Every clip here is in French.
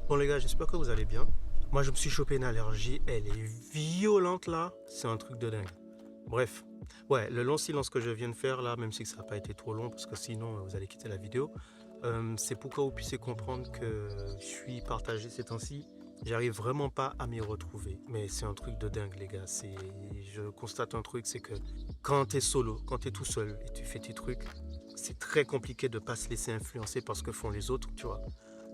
Bon les gars, j'espère que vous allez bien. Moi je me suis chopé une allergie, elle est violente là, c'est un truc de dingue. Bref, ouais, le long silence que je viens de faire là, même si ça n'a pas été trop long parce que sinon vous allez quitter la vidéo, c'est pour que vous puissiez comprendre que je suis partagé ces temps-ci. J'arrive vraiment pas à m'y retrouver, mais c'est un truc de dingue les gars. Je constate un truc, c'est que quand tu es solo, quand tu es tout seul et tu fais tes trucs, c'est très compliqué de pas se laisser influencer par ce que font les autres, tu vois.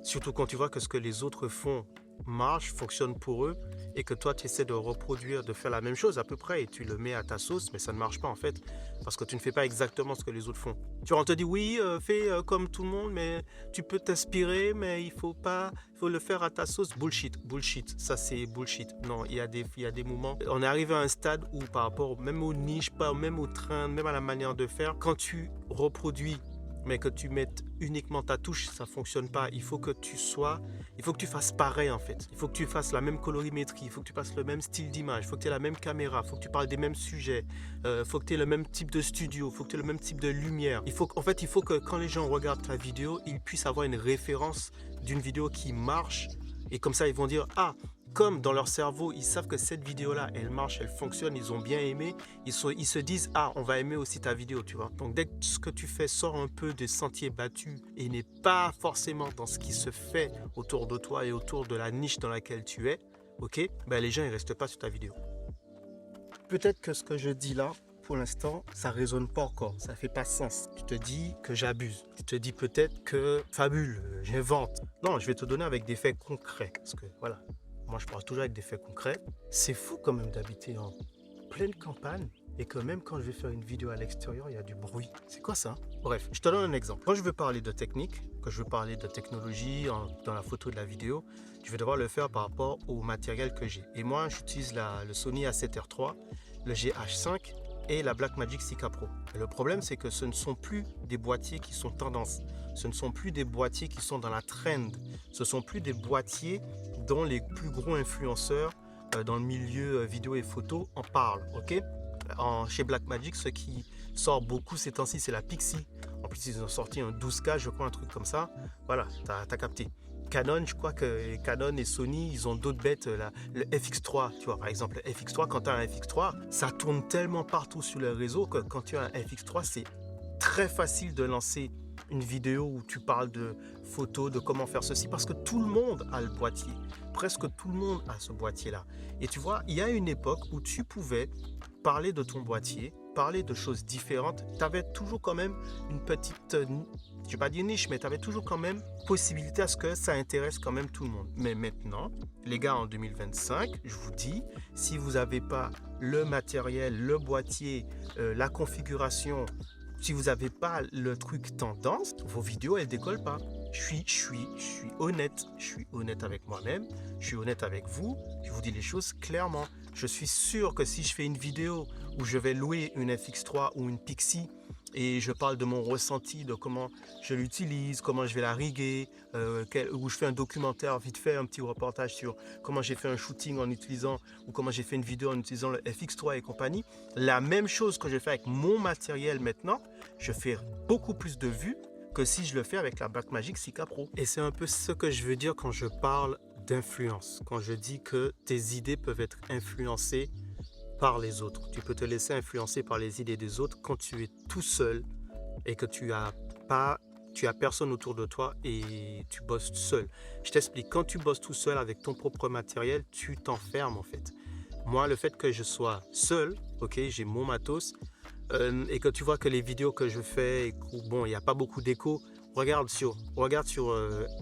Surtout quand tu vois que ce que les autres font marche, fonctionne pour eux et que toi tu essaies de reproduire, de faire la même chose à peu près et tu le mets à ta sauce, mais ça ne marche pas en fait parce que tu ne fais pas exactement ce que les autres font. Tu vois, on te dit oui, fais comme tout le monde, mais tu peux t'inspirer, mais il faut pas, il faut le faire à ta sauce. Bullshit, bullshit, ça c'est bullshit. Non, il y a des moments. On est arrivé à un stade où par rapport même aux niches, pas même au train, même à la manière de faire, quand tu reproduis mais que tu mettes uniquement ta touche, ça fonctionne pas. Il faut que tu fasses pareil en fait. Il faut que tu fasses la même colorimétrie, il faut que tu fasses le même style d'image, il faut que tu aies la même caméra, il faut que tu parles des mêmes sujets, il faut que tu aies le même type de studio, il faut que tu aies le même type de lumière. Il faut que quand les gens regardent ta vidéo, ils puissent avoir une référence d'une vidéo qui marche et comme ça ils vont dire ah, comme dans leur cerveau, ils savent que cette vidéo-là, elle marche, elle fonctionne, ils ont bien aimé, ils se disent, ah, on va aimer aussi ta vidéo, tu vois. Donc, dès que ce que tu fais sort un peu des sentiers battus et n'est pas forcément dans ce qui se fait autour de toi et autour de la niche dans laquelle tu es, ok, ben les gens, ils restent pas sur ta vidéo. Peut-être que ce que je dis là, pour l'instant, ça résonne pas encore, ça fait pas sens. Tu te dis que j'abuse, tu te dis peut-être que fabule, j'invente. Non, je vais te donner avec des faits concrets, parce que voilà. Moi, je parle toujours avec des faits concrets. C'est fou quand même d'habiter en pleine campagne et que même quand je vais faire une vidéo à l'extérieur, il y a du bruit. C'est quoi ça? Bref, je te donne un exemple. Quand je veux parler de technique, quand je veux parler de technologie dans la photo de la vidéo, je vais devoir le faire par rapport au matériel que j'ai. Et moi, j'utilise le Sony A7R3, le GH5 et la Blackmagic 6K Pro. Et le problème, c'est que ce ne sont plus des boîtiers qui sont tendance. Ce ne sont plus des boîtiers qui sont dans la trend. Ce sont plus des boîtiers dont les plus gros influenceurs dans le milieu vidéo et photo en parlent. Ok, chez Blackmagic, ce qui sort beaucoup ces temps-ci, c'est la Pixie. En plus, ils ont sorti un 12K, je crois, un truc comme ça. Voilà, t'as capté. Canon, je crois que Canon et Sony, ils ont d'autres bêtes, le FX3, tu vois, par exemple, le FX3, quand tu as un FX3, ça tourne tellement partout sur le réseau que quand tu as un FX3, c'est très facile de lancer une vidéo où tu parles de photos, de comment faire ceci, parce que tout le monde a le boîtier. Presque tout le monde a ce boîtier-là. Et tu vois, il y a une époque où tu pouvais parler de ton boîtier, parler de choses différentes. Tu avais toujours quand même une petite, je ne vais pas dire niche, mais tu avais toujours quand même possibilité à ce que ça intéresse quand même tout le monde. Mais maintenant, les gars, en 2025, je vous dis, si vous n'avez pas le matériel, le boîtier, la configuration, si vous n'avez pas le truc tendance, vos vidéos, elles décollent pas. Je suis honnête avec moi-même, je suis honnête avec vous, je vous dis les choses clairement. Je suis sûr que si je fais une vidéo où je vais louer une FX3 ou une Pixie et je parle de mon ressenti, de comment je l'utilise, comment je vais la riguer, où je fais un documentaire vite fait, un petit reportage sur comment j'ai fait un shooting en utilisant, ou comment j'ai fait une vidéo en utilisant le FX3 et compagnie, la même chose que je fais avec mon matériel maintenant, je fais beaucoup plus de vues que si je le fais avec la Blackmagic 6K Pro. Et c'est un peu ce que je veux dire quand je parle d'influence, quand je dis que tes idées peuvent être influencées par les autres. Tu peux te laisser influencer par les idées des autres quand tu es tout seul et que tu as personne autour de toi et tu bosses seul. Je t'explique, quand tu bosses tout seul avec ton propre matériel, tu t'enfermes en fait. Moi, le fait que je sois seul, ok, j'ai mon matos, et que tu vois que les vidéos que je fais, bon, il n'y a pas beaucoup d'écho, regarde sur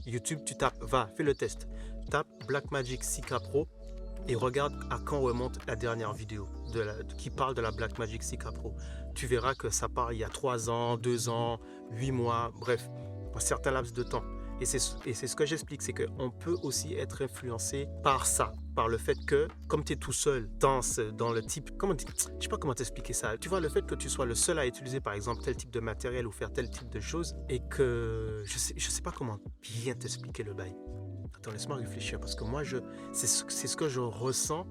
YouTube, tu tapes, fais le test, tape Blackmagic 6K Pro et regarde à quand remonte la dernière vidéo qui parle de la Blackmagic 6K Pro. Tu verras que ça part il y a 3 ans, 2 ans, 8 mois, bref, un certain laps de temps. Et c'est ce que j'explique, c'est qu'on peut aussi être influencé par ça, par le fait que, comme tu es tout seul dans le type, je ne sais pas comment t'expliquer ça, tu vois, le fait que tu sois le seul à utiliser par exemple tel type de matériel ou faire tel type de choses, et que je sais pas comment bien t'expliquer le bail. Attends, laisse-moi réfléchir, parce que moi, c'est ce que je ressens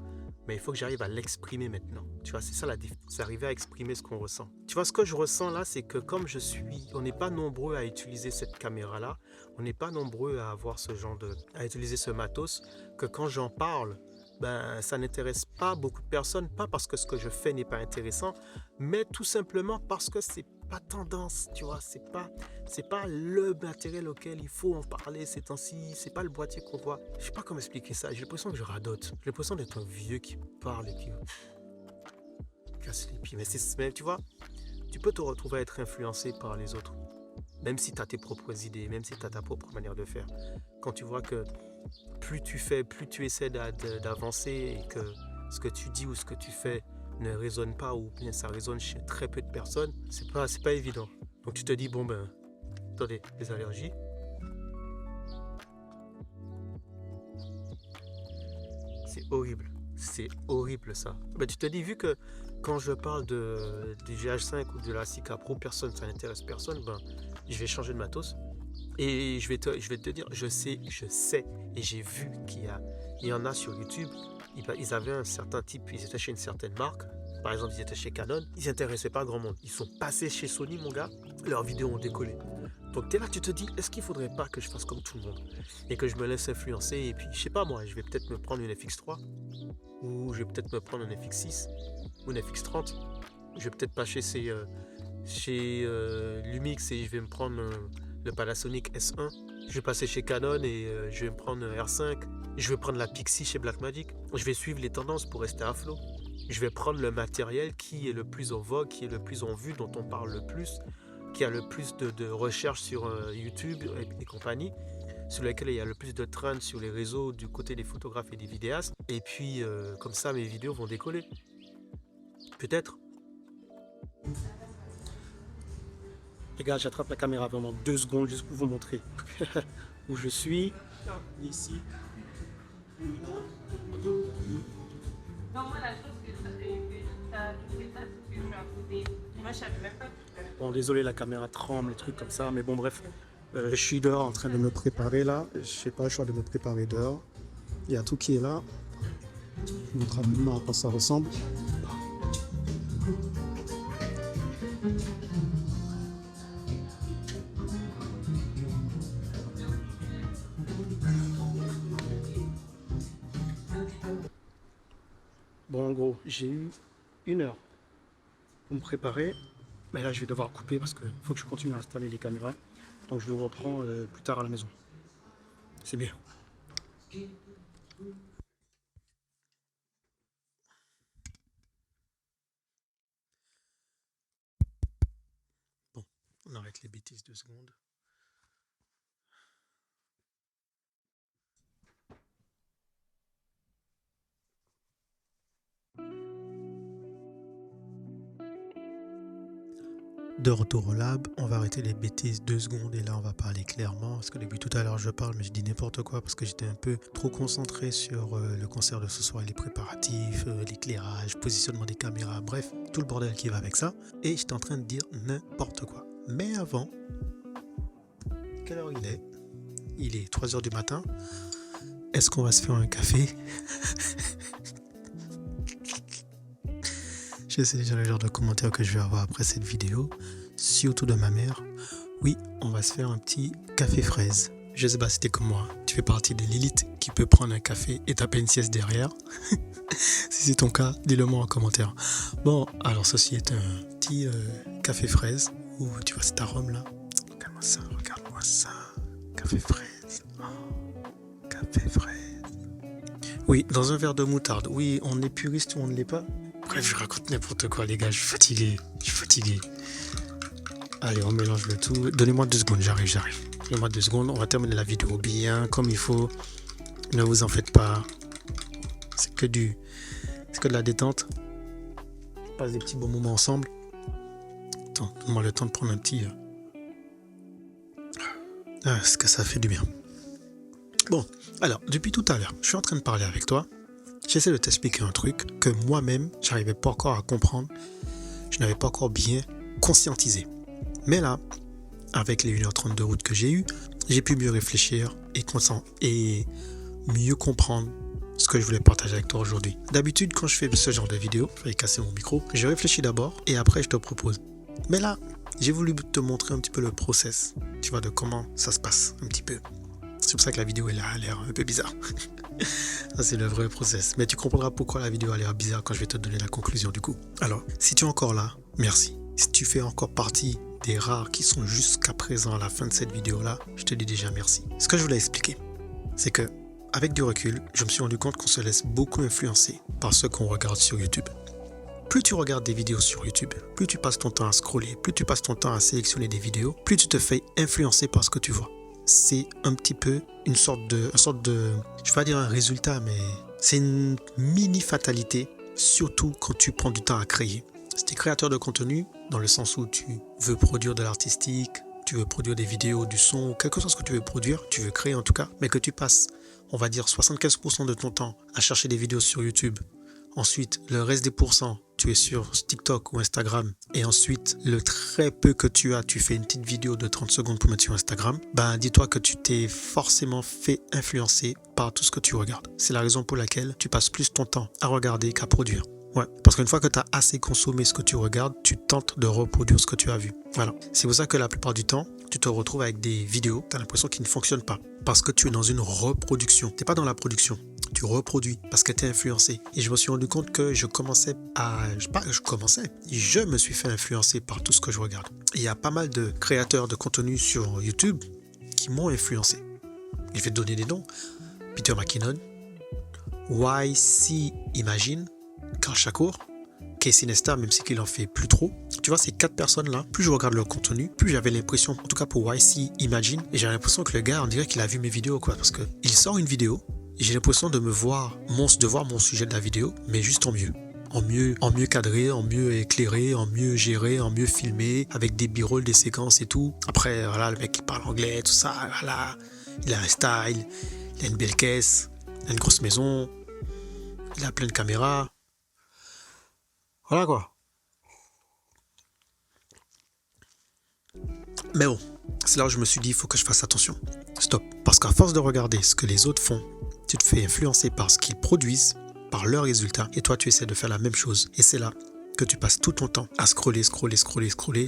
mais il faut que j'arrive à l'exprimer maintenant. Tu vois, c'est ça la différence. C'est arriver à exprimer ce qu'on ressent. Tu vois, ce que je ressens là, c'est que comme on n'est pas nombreux à utiliser cette caméra-là, on n'est pas nombreux à avoir à utiliser ce matos, que quand j'en parle, ben, ça n'intéresse pas beaucoup de personnes, pas parce que ce que je fais n'est pas intéressant, mais tout simplement parce que c'est pas tendance, tu vois, c'est pas le matériel auquel il faut en parler ces temps-ci, c'est pas le boîtier qu'on voit. Je sais pas comment expliquer ça, j'ai l'impression que je radote, j'ai l'impression d'être un vieux qui parle et qui casse les pieds, mais tu vois, tu peux te retrouver à être influencé par les autres, même si tu as tes propres idées, même si tu as ta propre manière de faire. Quand tu vois que plus tu fais, plus tu essaies d'avancer et que ce que tu dis ou ce que tu fais ne résonne pas ou bien ça résonne chez très peu de personnes, c'est pas évident. Donc tu te dis, bon ben, attendez, les allergies. C'est horrible ça. Ben, tu te dis, vu que quand je parle du GH5 ou de la Sika Pro, ça n'intéresse personne, ben, je vais changer de matos. Et je vais te dire, je sais, et j'ai vu il y en a sur YouTube, ils avaient un certain type, ils étaient chez une certaine marque, par exemple ils étaient chez Canon, ils n'intéressaient pas grand monde. Ils sont passés chez Sony, mon gars, leurs vidéos ont décollé. Donc tu es là, tu te dis, est-ce qu'il ne faudrait pas que je fasse comme tout le monde et que je me laisse influencer, et puis je sais pas moi, je vais peut-être me prendre une FX3, ou je vais peut-être me prendre une FX6, ou une FX30, je vais peut-être pas chez Lumix et je vais me prendre le Panasonic S1, je vais passer chez Canon et je vais me prendre un R5, je vais prendre la Pixie chez Blackmagic, je vais suivre les tendances pour rester à flot, je vais prendre le matériel qui est le plus en vogue, qui est le plus en vue, dont on parle le plus, qui a le plus de recherches sur YouTube et compagnie, sur lequel il y a le plus de trends sur les réseaux du côté des photographes et des vidéastes, et puis comme ça mes vidéos vont décoller. Peut-être. Les gars, j'attrape la caméra pendant 2 secondes juste pour vous montrer où je suis. Ici. Non, moi, la chose que moi, je savais même pas. Bon, désolé, la caméra tremble, les trucs comme ça, mais bon, bref. Je suis dehors en train de me préparer là. Je sais pas, je suis en train de me préparer dehors. Il y a tout qui est là. Je vous montre rapidement à quoi ça ressemble. Bon, en gros, j'ai eu 1 heure pour me préparer. Mais là, je vais devoir couper parce qu'il faut que je continue à installer les caméras. Donc, je vous reprends plus tard à la maison. C'est bien. Bon, on arrête les bêtises 2 secondes. De retour au lab, on va arrêter les bêtises 2 secondes et là on va parler clairement parce que depuis tout à l'heure je parle mais je dis n'importe quoi parce que j'étais un peu trop concentré sur le concert de ce soir, les préparatifs, l'éclairage, positionnement des caméras, bref, tout le bordel qui va avec ça et j'étais en train de dire n'importe quoi. Mais avant, quelle heure il est? Il est 3h du matin. Est-ce qu'on va se faire un café? Je sais déjà le genre de commentaires que je vais avoir après cette vidéo, surtout de ma mère. Oui, on va se faire un petit café fraise. Je sais pas si t'es comme moi, tu fais partie de l'élite qui peut prendre un café et taper une sieste derrière. Si c'est ton cas, dis-le moi en commentaire. Bon, alors ceci est un petit café fraise. Ouh, tu vois cet arôme là? Regarde-moi ça. Café fraise. Oh, café fraise. Oui, dans un verre de moutarde. Oui, on est puriste ou on ne l'est pas. Bref, je raconte n'importe quoi, les gars, je suis fatigué. Allez, on mélange le tout. Donnez-moi 2 secondes, j'arrive. Donnez-moi 2 secondes, on va terminer la vidéo bien, comme il faut. Ne vous en faites pas. C'est que de la détente. On passe des petits bons moments ensemble. Attends, donne-moi le temps de prendre un petit... est-ce que ça fait du bien? Bon, alors, depuis tout à l'heure, je suis en train de parler avec toi. J'essaie de t'expliquer un truc que moi-même, j'arrivais pas encore à comprendre. Je n'avais pas encore bien conscientisé. Mais là, avec les 1h30 de route que j'ai pu mieux réfléchir et mieux comprendre ce que je voulais partager avec toi aujourd'hui. D'habitude, quand je fais ce genre de vidéo, je vais casser mon micro, je réfléchis d'abord et après je te propose. Mais là, j'ai voulu te montrer un petit peu le process, tu vois, de comment ça se passe un petit peu. C'est pour ça que la vidéo elle a l'air un peu bizarre. Ça, c'est le vrai process. Mais tu comprendras pourquoi la vidéo a l'air bizarre quand je vais te donner la conclusion du coup. Alors, si tu es encore là, merci. Si tu fais encore partie des rares qui sont jusqu'à présent à la fin de cette vidéo-là, je te dis déjà merci. Ce que je voulais expliquer, c'est que avec du recul, je me suis rendu compte qu'on se laisse beaucoup influencer par ce qu'on regarde sur YouTube. Plus tu regardes des vidéos sur YouTube, plus tu passes ton temps à scroller, plus tu passes ton temps à sélectionner des vidéos, plus tu te fais influencer par ce que tu vois. C'est un petit peu une sorte de, je vais pas dire un résultat, mais c'est une mini fatalité, surtout quand tu prends du temps à créer. Si tu es créateur de contenu, dans le sens où tu veux produire de l'artistique, tu veux produire des vidéos, du son, quelque chose que tu veux produire, tu veux créer en tout cas, mais que tu passes, on va dire 75% de ton temps à chercher des vidéos sur YouTube. Ensuite, le reste des pourcents, tu es sur TikTok ou Instagram. Et ensuite, le très peu que tu as, tu fais une petite vidéo de 30 secondes pour mettre sur Instagram. Ben, dis-toi que tu t'es forcément fait influencer par tout ce que tu regardes. C'est la raison pour laquelle tu passes plus ton temps à regarder qu'à produire. Ouais, parce qu'une fois que tu as assez consommé ce que tu regardes, tu tentes de reproduire ce que tu as vu. Voilà. C'est pour ça que la plupart du temps, tu te retrouves avec des vidéos, tu as l'impression qu'ils ne fonctionnent pas. Parce que tu es dans une reproduction. Tu n'es pas dans la production. Tu reproduis parce que tu es influencé. Et je me suis rendu compte que je me suis fait influencer par tout ce que je regarde. Et il y a pas mal de créateurs de contenu sur YouTube qui m'ont influencé. Je vais te donner des noms. Peter McKinnon, YC Imagine, Karl Shakur, Casey Neistat, même si qu'il en fait plus trop. Tu vois, ces 4 personnes-là, plus je regarde leur contenu, plus j'avais l'impression, en tout cas pour YC Imagine, et j'ai l'impression que le gars, on dirait qu'il a vu mes vidéos, quoi, parce que il sort une vidéo, et j'ai l'impression de voir mon sujet de la vidéo, mais juste en mieux. En mieux cadré, en mieux éclairé, en mieux géré, en mieux filmé, avec des b-rolls, des séquences et tout. Après, voilà, le mec qui parle anglais, tout ça, voilà, il a un style, il a une belle caisse, il a une grosse maison, il a plein de caméras. Voilà quoi. Mais bon, c'est là où je me suis dit, il faut que je fasse attention. Stop. Parce qu'à force de regarder ce que les autres font, tu te fais influencer par ce qu'ils produisent, par leurs résultats, et toi tu essaies de faire la même chose. Et c'est là que tu passes tout ton temps à scroller,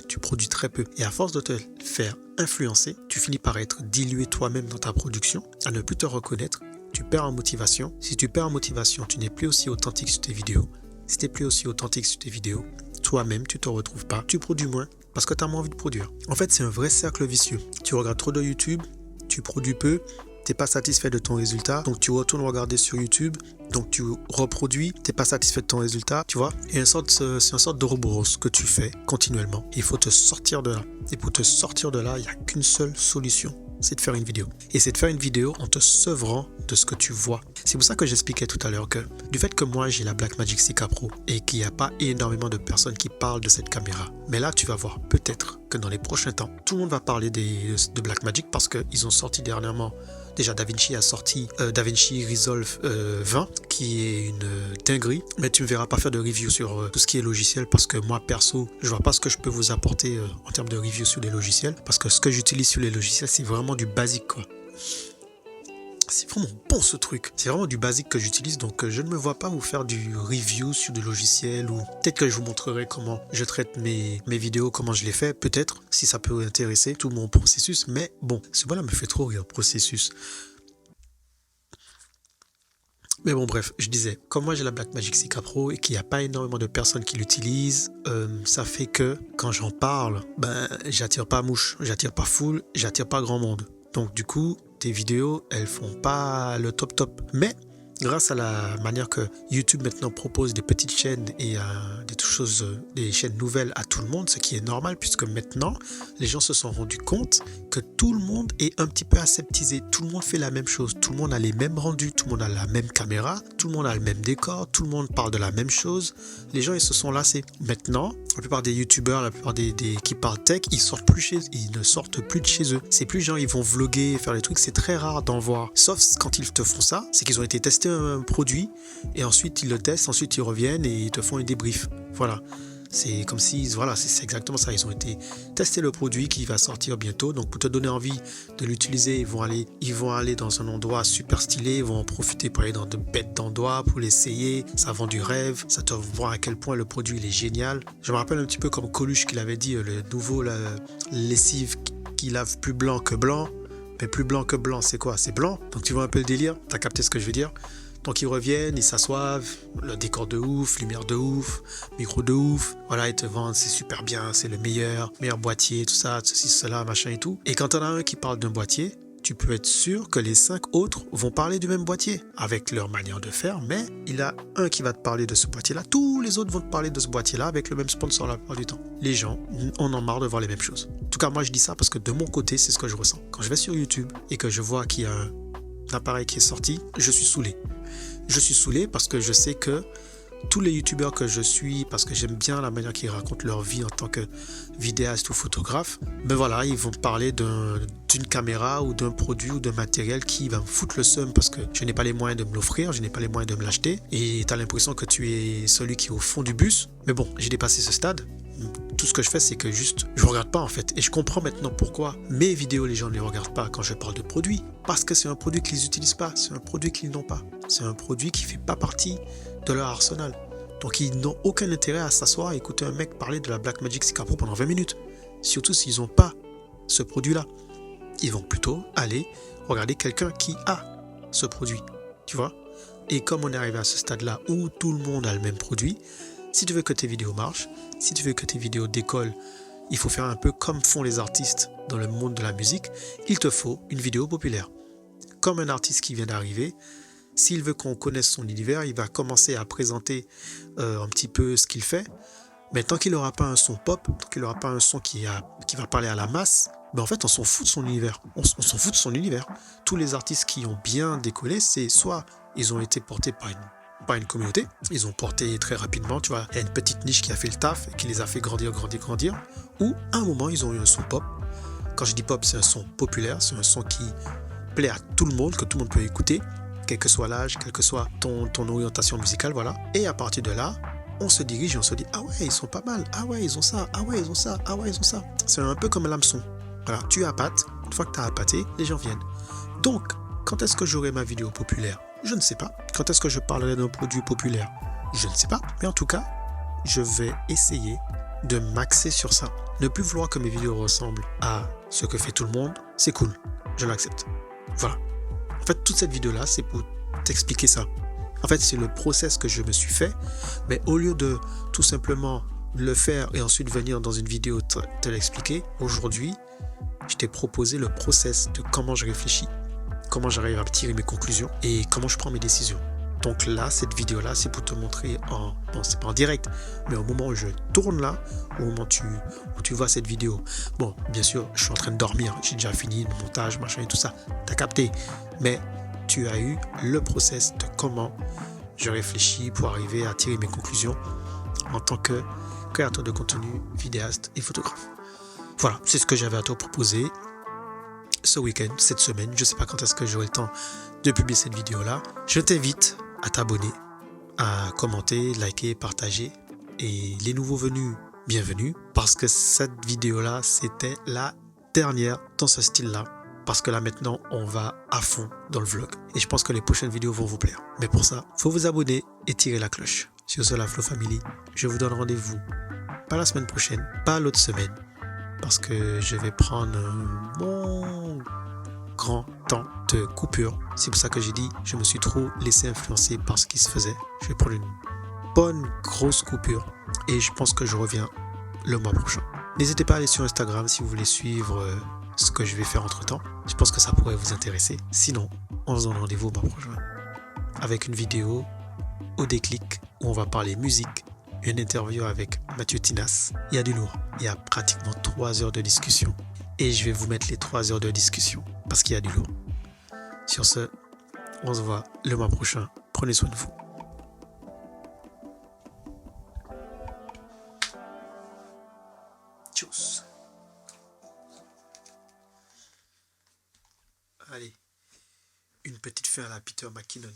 tu produis très peu. Et à force de te faire influencer, tu finis par être dilué toi-même dans ta production, à ne plus te reconnaître, tu perds en motivation. Si tu perds en motivation, tu n'es plus aussi authentique sur tes vidéos. Si tu n'es plus aussi authentique sur tes vidéos, toi-même tu ne te retrouves pas, tu produis moins parce que tu as moins envie de produire. En fait, c'est un vrai cercle vicieux. Tu regardes trop de YouTube, tu produis peu, tu n'es pas satisfait de ton résultat, donc tu retournes regarder sur YouTube, donc tu reproduis, tu n'es pas satisfait de ton résultat, tu vois. Et c'est une sorte de Ouroboros que tu fais continuellement. Il faut te sortir de là. Et pour te sortir de là, il n'y a qu'une seule solution, c'est de faire une vidéo. Et c'est de faire une vidéo en te sevrant de ce que tu vois. C'est pour ça que j'expliquais tout à l'heure que du fait que moi j'ai la Blackmagic 6K Pro et qu'il n'y a pas énormément de personnes qui parlent de cette caméra, mais là tu vas voir peut-être que dans les prochains temps, tout le monde va parler de Blackmagic parce qu'ils ont sorti dernièrement. Déjà, DaVinci a sorti DaVinci Resolve 20, qui est une dinguerie. Mais tu ne me verras pas faire de review sur tout ce qui est logiciel parce que moi, perso, je vois pas ce que je peux vous apporter en termes de review sur les logiciels. Parce que ce que j'utilise sur les logiciels, c'est vraiment du basique, quoi. C'est vraiment bon ce truc. C'est vraiment du basique que j'utilise, donc je ne me vois pas vous faire du review sur des logiciels ou peut-être que je vous montrerai comment je traite mes vidéos, comment je les fais, peut-être, si ça peut vous intéresser, tout mon processus. Mais bon, ce voilà me fait trop rire, processus. Mais bon, bref, je disais, comme moi j'ai la Blackmagic 6K Pro et qu'il n'y a pas énormément de personnes qui l'utilisent, ça fait que quand j'en parle, ben j'attire pas mouche, j'attire pas foule, j'attire pas grand monde. Donc du coup, tes vidéos, elles font pas le top. Mais grâce à la manière que YouTube maintenant propose des petites chaînes et des chaînes nouvelles à tout le monde, ce qui est normal puisque maintenant, les gens se sont rendus compte que tout le monde est un petit peu aseptisé. Tout le monde fait la même chose. Tout le monde a les mêmes rendus. Tout le monde a la même caméra. Tout le monde a le même décor. Tout le monde parle de la même chose. Les gens, ils se sont lassés. Maintenant, la plupart des youtubeurs, la plupart des qui parlent tech, ils ne sortent plus de chez eux. C'est plus les gens, ils vont vlogger, faire des trucs. C'est très rare d'en voir. Sauf quand ils te font ça, c'est qu'ils ont été testés un produit et ensuite ils le testent, ensuite ils reviennent et ils te font un débrief. Voilà. C'est comme si, voilà, c'est exactement ça. Ils ont été tester le produit qui va sortir bientôt. Donc pour te donner envie de l'utiliser, ils vont aller dans un endroit super stylé, ils vont en profiter pour aller dans de bêtes d'endroits, pour l'essayer. Ça vend du rêve, ça te voit à quel point le produit il est génial. Je me rappelle un petit peu comme Coluche qui l'avait dit, le nouveau lessive qui lave plus blanc que blanc. Mais plus blanc que blanc, c'est quoi? C'est blanc. Donc tu vois un peu le délire, t'as capté ce que je veux dire? Donc ils reviennent, ils s'assoivent, le décor de ouf, lumière de ouf, micro de ouf. Voilà, ils te vendent, c'est super bien, c'est le meilleur boîtier, tout ça, ceci, cela, machin et tout. Et quand t'en as un qui parle d'un boîtier, tu peux être sûr que les 5 autres vont parler du même boîtier, avec leur manière de faire, mais il y a un qui va te parler de ce boîtier-là, tous les autres vont te parler de ce boîtier-là avec le même sponsor la plupart du temps. Les gens, on en marre de voir les mêmes choses. En tout cas, moi je dis ça parce que de mon côté, c'est ce que je ressens. Quand je vais sur YouTube et que je vois qu'il y a un appareil qui est sorti, je suis saoulé. Je suis saoulé parce que je sais que tous les youtubeurs que je suis, parce que j'aime bien la manière qu'ils racontent leur vie en tant que vidéaste ou photographe, mais voilà, ils vont parler d'une caméra ou d'un produit ou d'un matériel qui va me foutre le seum parce que je n'ai pas les moyens de me l'offrir, je n'ai pas les moyens de me l'acheter et tu as l'impression que tu es celui qui est au fond du bus. Mais bon, j'ai dépassé ce stade. Tout ce que je fais, c'est que juste, je regarde pas en fait. Et je comprends maintenant pourquoi mes vidéos, les gens ne les regardent pas quand je parle de produits. Parce que c'est un produit qu'ils n'utilisent pas, c'est un produit qu'ils n'ont pas. C'est un produit qui fait pas partie de leur arsenal. Donc ils n'ont aucun intérêt à s'asseoir et écouter un mec parler de la Blackmagic Sika Pro pendant 20 minutes. Surtout s'ils n'ont pas ce produit-là. Ils vont plutôt aller regarder quelqu'un qui a ce produit. Tu vois? Et comme on est arrivé à ce stade-là où tout le monde a le même produit, si tu veux que tes vidéos marchent, si tu veux que tes vidéos décollent, il faut faire un peu comme font les artistes dans le monde de la musique. Il te faut une vidéo populaire. Comme un artiste qui vient d'arriver, s'il veut qu'on connaisse son univers, il va commencer à présenter un petit peu ce qu'il fait. Mais tant qu'il n'aura pas un son pop, tant qu'il n'aura pas un son qui va parler à la masse, ben en fait on s'en fout de son univers. On s'en fout de son univers. Tous les artistes qui ont bien décollé, c'est soit ils ont été portés par une communauté, ils ont porté très rapidement, tu vois, il y a une petite niche qui a fait le taf et qui les a fait grandir, ou à un moment ils ont eu un son pop. Quand je dis pop, c'est un son populaire, c'est un son qui plaît à tout le monde, que tout le monde peut écouter, quel que soit l'âge, quelle que soit ton orientation musicale, voilà. Et à partir de là, on se dirige et on se dit, ah ouais, ils sont pas mal, ah ouais, ils ont ça, ah ouais, ils ont ça, ah ouais, ils ont ça. C'est un peu comme l'hameçon. Voilà, tu appâtes, une fois que tu as appâté, les gens viennent. Donc, quand est-ce que j'aurai ma vidéo populaire? Je ne sais pas. Quand est-ce que je parlerai d'un produit populaire? Je ne sais pas. Mais en tout cas, je vais essayer de m'axer sur ça. Ne plus vouloir que mes vidéos ressemblent à ce que fait tout le monde, c'est cool. Je l'accepte. Voilà. En fait, toute cette vidéo-là, c'est pour t'expliquer ça. En fait, c'est le process que je me suis fait. Mais au lieu de tout simplement le faire et ensuite venir dans une vidéo te l'expliquer, aujourd'hui, je t'ai proposé le process de comment je réfléchis, comment j'arrive à tirer mes conclusions et comment je prends mes décisions. Donc là, cette vidéo-là, c'est pour te montrer bon, c'est pas en direct, mais au moment où je tourne là, au moment où tu vois cette vidéo. Bon, bien sûr, je suis en train de dormir, j'ai déjà fini le montage, machin et tout ça, t'as capté. Mais tu as eu le process de comment je réfléchis pour arriver à tirer mes conclusions en tant que créateur de contenu, vidéaste et photographe. Voilà, c'est ce que j'avais à te proposer ce week-end, cette semaine. Je ne sais pas quand est-ce que j'aurai le temps de publier cette vidéo-là. Je t'invite à t'abonner, à commenter, liker, partager. Et les nouveaux venus, bienvenue. Parce que cette vidéo-là, c'était la dernière dans ce style-là. Parce que là, maintenant, on va à fond dans le vlog. Et je pense que les prochaines vidéos vont vous plaire. Mais pour ça, il faut vous abonner et tirer la cloche. Sur ce, la Flow Family, je vous donne rendez-vous pas la semaine prochaine, pas l'autre semaine. Parce que je vais prendre un bon grand temps de coupure. C'est pour ça que j'ai dit, je me suis trop laissé influencer par ce qui se faisait. Je vais prendre une bonne grosse coupure et je pense que je reviens le mois prochain. N'hésitez pas à aller sur Instagram si vous voulez suivre ce que je vais faire entre temps. Je pense que ça pourrait vous intéresser. Sinon, on se donne rendez-vous au mois prochain avec une vidéo au déclic où on va parler musique. Une interview avec Mathieu Tinas. Il y a du lourd. Il y a pratiquement 3 heures de discussion. Et je vais vous mettre les 3 heures de discussion parce qu'il y a du lourd. Sur ce, on se voit le mois prochain. Prenez soin de vous. Tchuss. Allez, une petite fin à la Peter McKinnon.